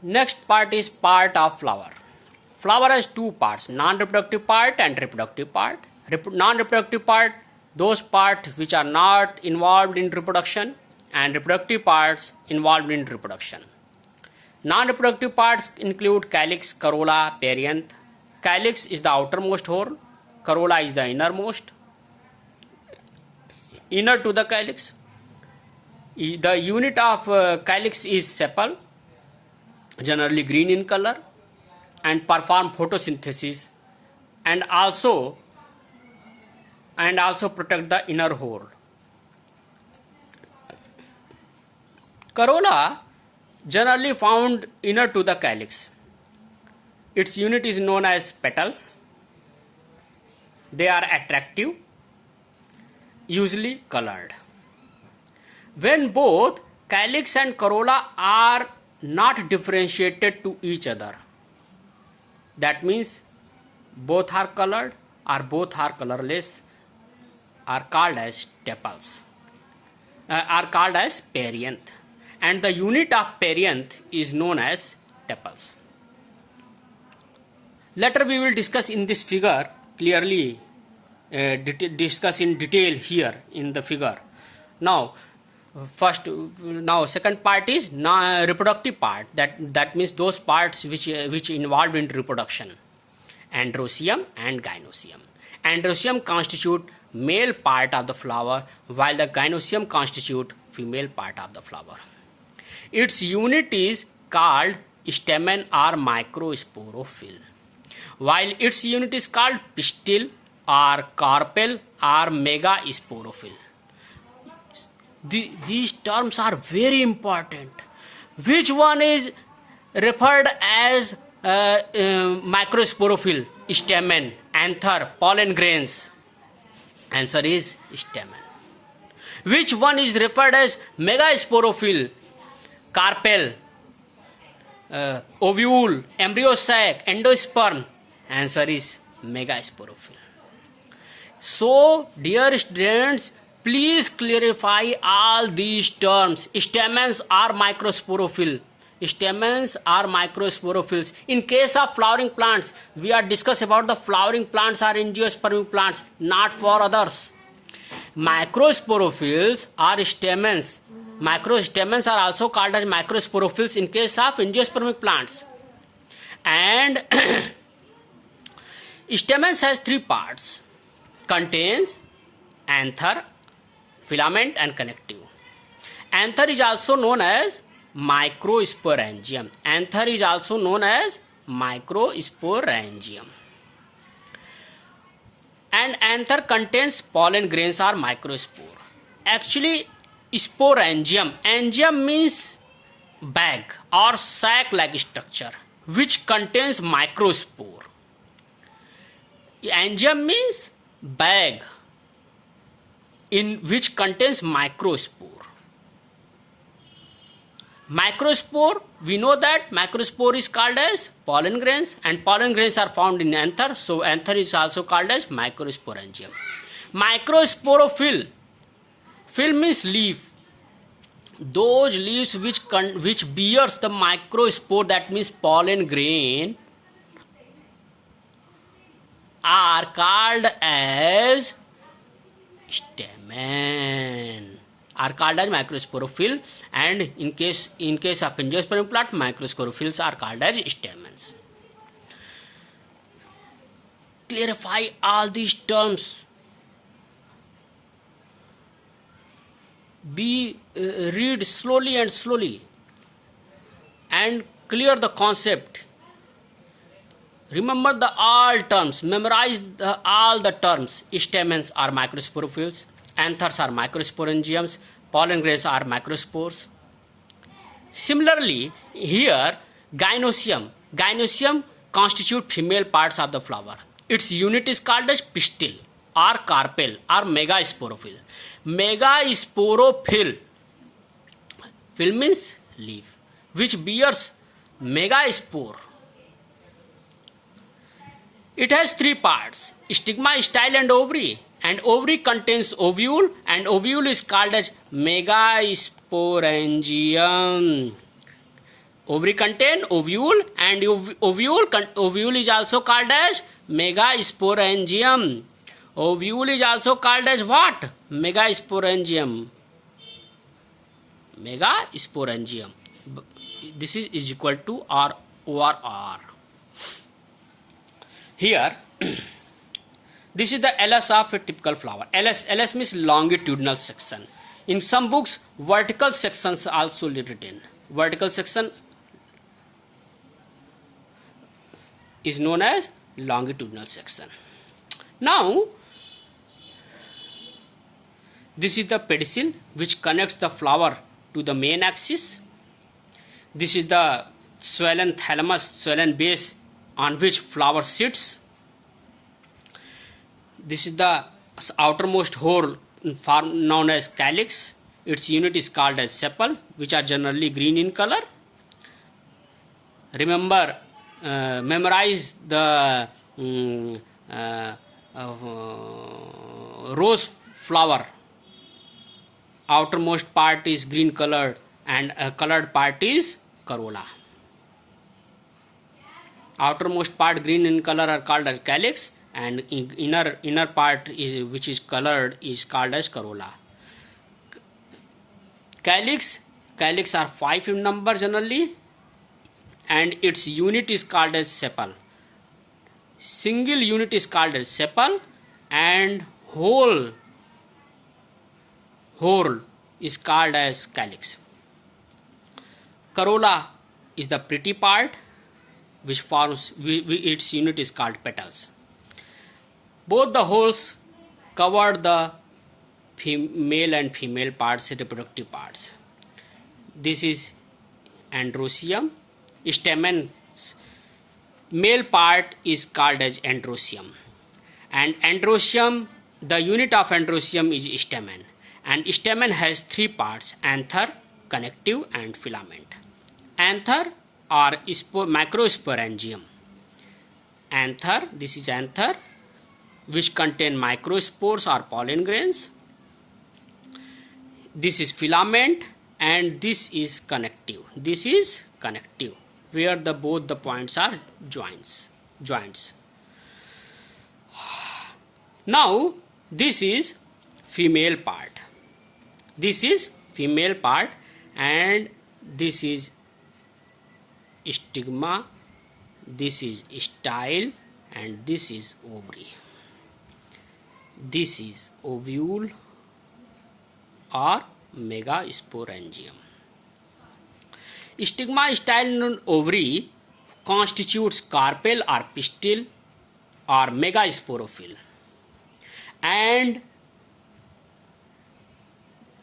Next part is part of flower. Flower has two parts, non-reproductive part and reproductive part. Non-reproductive part, those parts which are not involved in reproduction, and reproductive parts involved in reproduction. Non-reproductive parts include calyx, corolla, perianth. Calyx is the outermost horn, corolla is the innermost. Inner to the calyx. The unit of calyx is sepal, generally green in color, and perform photosynthesis and also protect the inner horn. Corolla generally found inner to the calyx. Its unit is known as petals. They are attractive, usually colored. When both calyx and corolla are not differentiated to each other, that means both are colored or both are colorless, are called as tepals, are called as perianth, and the unit of perianth is known as tepals. Later we will discuss in this figure clearly, discuss in detail here in the figure. Now second part is reproductive part, that means those parts which involved in reproduction. Androecium and gynoecium. Androecium constitute male part of the flower, while the gynoecium constitute female part of the flower. Its unit is called stamen or microsporophyll, while its unit is called pistil or carpel or megasporophyll. These terms are very important. Which one is referred as microsporophyll? Stamen, anther, pollen grains. Answer is stamen. Which one is referred as megasporophyll? Carpel, ovule, embryo sac, endosperm. Answer is megasporophyll. So, dear students, please clarify all these terms. Stamens are microsporophyll. Stamens are microsporophylls. In case of flowering plants, we are discussing about the flowering plants are angiospermic plants, not for others. Microsporophylls are stamens. Microstamens are also called as microsporophylls in case of angiospermic plants. And stamens has three parts. Contains anther, filament and connective. Anther is also known as microsporangium. Anther is also known as microsporangium. And anther contains pollen grains or microspore. Actually, sporangium. Angium means bag or sac-like structure which contains microspore. Angium means bag in which contains microspore. Microspore, we know that microspore is called as pollen grains, and pollen grains are found in anther, so anther is also called as microsporangium. Microsporophyll, phill means leaf. Those leaves which bears the microspore, that means pollen grain, are called as stamen, are called as microsporophyll, and in case of angiospermic plant, microsporophylls are called as stamens. Clarify all these terms. Read slowly and clear the concept. Remember all terms. Memorize all the terms. Stamens are microsporophylls. Anthers are microsporangiums. Pollen grains are microspores. Similarly, here gynoecium. Gynoecium constitute female parts of the flower. Its unit is called as pistil or carpel or megasporophyll. Megasporophyll, phill means leaf, which bears megaspore. It has three parts: stigma, style and ovary. And ovary contains ovule, and ovule is called as megasporangium. Ovary contain ovule, and ovule is also called as megasporangium. Ovule is also called as what? Megasporangium. Megasporangium. This is equal to R over R. Here, this is the LS of a typical flower. LS means longitudinal section. In some books, vertical sections also written. Vertical section is known as longitudinal section. Now, this is the pedicel which connects the flower to the main axis. This is the swollen thalamus, swollen base on which flower sits. This is the outermost hole known as calyx. Its unit is called as sepal, which are generally green in color. Remember, memorize the rose flower. Outermost part is green colored and colored part is corolla. Outermost part green in color are called as calyx, and inner part which is colored is called as corolla. Calyx are 5 in number generally, and its unit is called as sepal. Single unit is called as sepal, and whole is called as calyx. Corolla is the pretty part which forms, its unit is called petals. Both the holes cover the male and female parts, reproductive parts. This is androecium. Stamen, male part is called as androecium, and androecium, the unit of androecium is stamen, and stamen has 3 parts: anther, connective, and filament. Anther or microsporangium. Anther, this is anther, which contain microspores or pollen grains. This is filament, and this is connective. This is connective, where both the points are joints. Now, this is female part. This is female part, and this is stigma, this is style, and this is ovary. This is ovule or megasporangium. Stigma, style, and ovary constitutes carpel or pistil or megasporophyll, and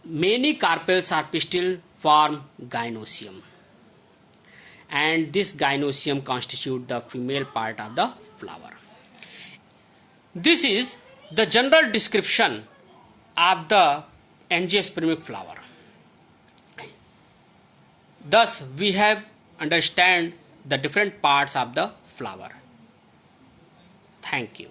many carpels or pistil form gynoecium, and this gynoecium constitutes the female part of the flower. This is the general description of the angiospermic flower. Thus, we have understand the different parts of the flower. Thank you.